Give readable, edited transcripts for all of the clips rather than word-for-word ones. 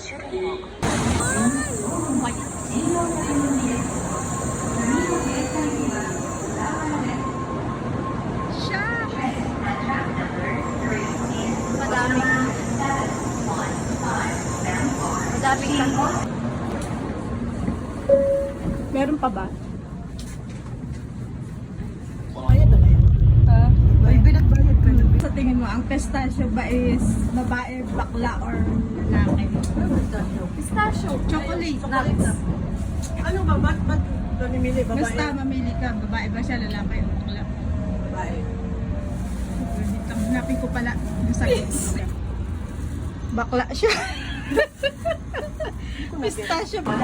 Madaming tango. Meron pa ba? Sa tingin mo, ang pistachio ba is babae, bakla, or lalaki? Pistachio. Chocolate nuts. Ano ba? Ba't namimili? Babae? Basta mamili ka, babae ba siya, lalaki, o bakla? Babae. Hanapin ko pala yung sagot. Bakla siya. Pistachio ba?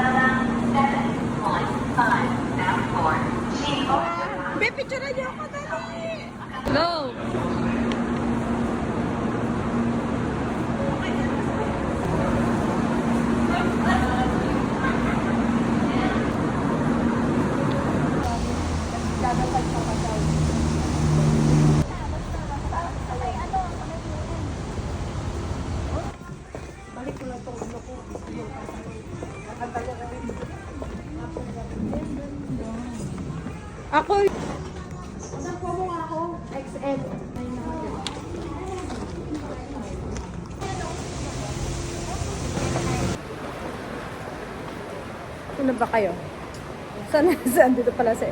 Be, picture niyo ako dali. Go! Balik ko lang itong ano ko. Ako, Nakuha mo nga ako. XL. ano ba kayo? Saan dito pala sa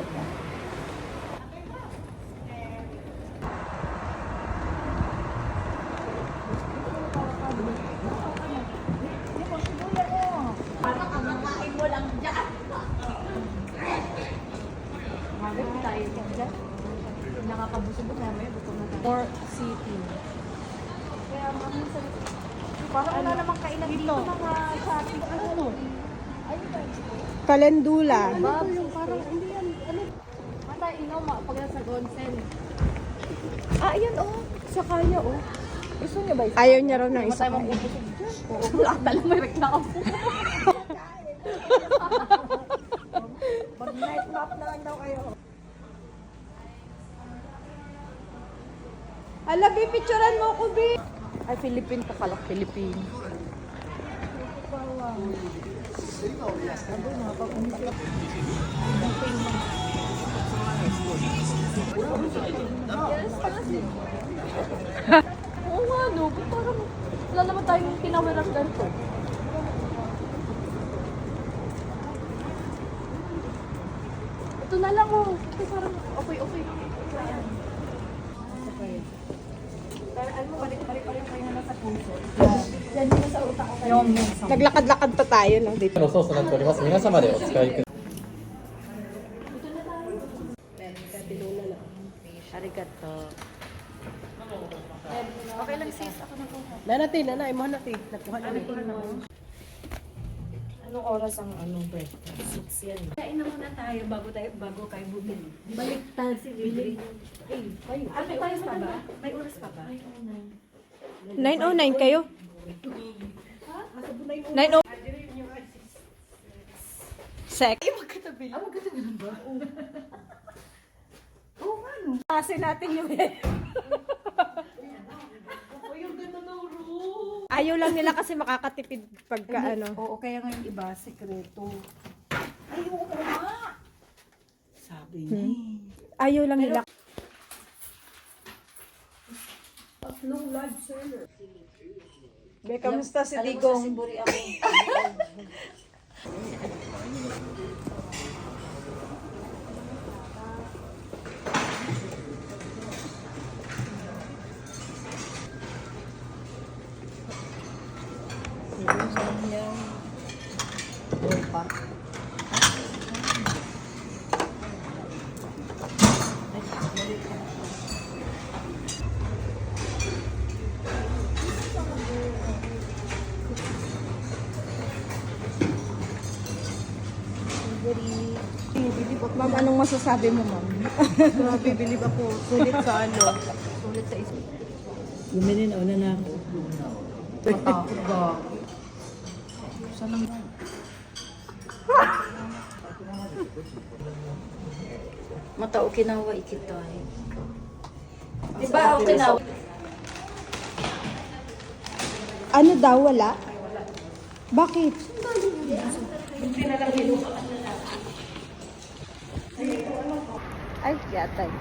Nakakabusog na may gutom na tayo. Or city? Kaya minsan, parang wala namang kainan dito mga shopping. Ano? Kalendula. Babs, parang hindi yan. Ano? Mata inaw pag nasa Gonsen. Ah, ayan oh. Sa kaya oh. Gusto niya ba? Ayaw niya raw ng Hindi isa. tayo mabubusog dyan. Oo, wala talaga may reklamo. Mag-night map na lang daw kayo. Ala, Bi, picturean mo ko, Bi. Ay, Philippine ka pala. Philippine. Oo nga, no. Ba't parang wala naman tayong tinawiran ganito. Ito na lang, oh. Ito parang okay. Ayan. Pero alam mo, balik-balik pa rin kayo na sa puso. Yan yung sa utak ko kayo. Naglakad-lakad pa tayo, no? Dito. のソースとなっております。皆様でお使いください。 Arigato. Okay lang sis, ako na po. Nanay mo natin. Nakuha na Anong oras ang breakfast? 6 yan. Kain na muna tayo bago kayo bumili. Baliktad si Billy. Ano oras pa ba? May oras pa ba? 9:09 kayo? 9:09. Sek. Magkatabi. Magkatabi lang ba? Oo nga, no? Kasi natin yung ayaw lang nila kasi makakatipid pagka ano. Oo, kaya ngayon iba, sekreto. Ay, oo nga! Sabi niya. Ayaw lang nila. Tatlong live seller. Be, kamusta si Digong? Buri ako. Ma'am, anong masasabi mo, ma'am? Grabe, bilib ako. Sulit sa ano. Sulit sa isip. Bumili na una na ako. Matakot ba? Saan ang... Mata Okinawa ikitay. Diba Okinawa? Ano daw, wala? Bakit? Ay, yatay.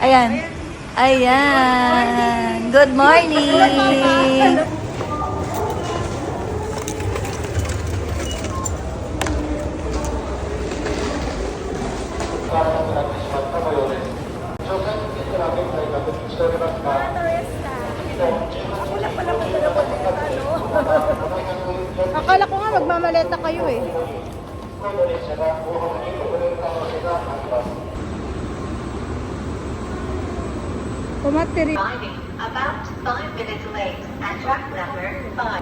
Ayan. Ayan. Good morning. Akala ko nga magmamaleta kayo eh. Pumatiri. Arriving about 5 minutes late at track number 5.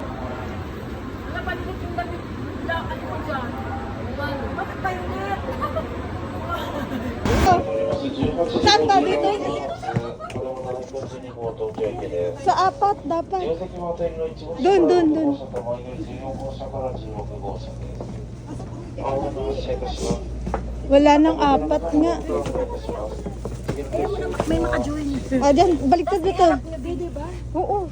Saan ba dito? Sa apat dapat. Doon, doon, doon. Wala nang apat nga. May maka-join. Ah, dyan, baliktad dito. Oo.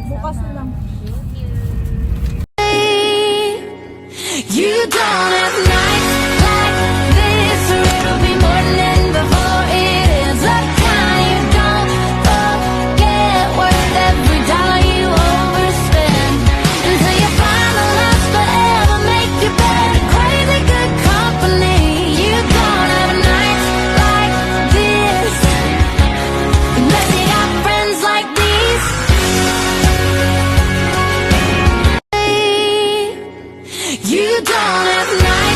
Bukas na lang. You don't have nights like this, or it'll be morning before it ends. The kind you don't forget, worth every dollar you overspend. Until you find the love's forever, make you better, crazy good company. You don't have nights like this, unless you got friends like these. You don't have nights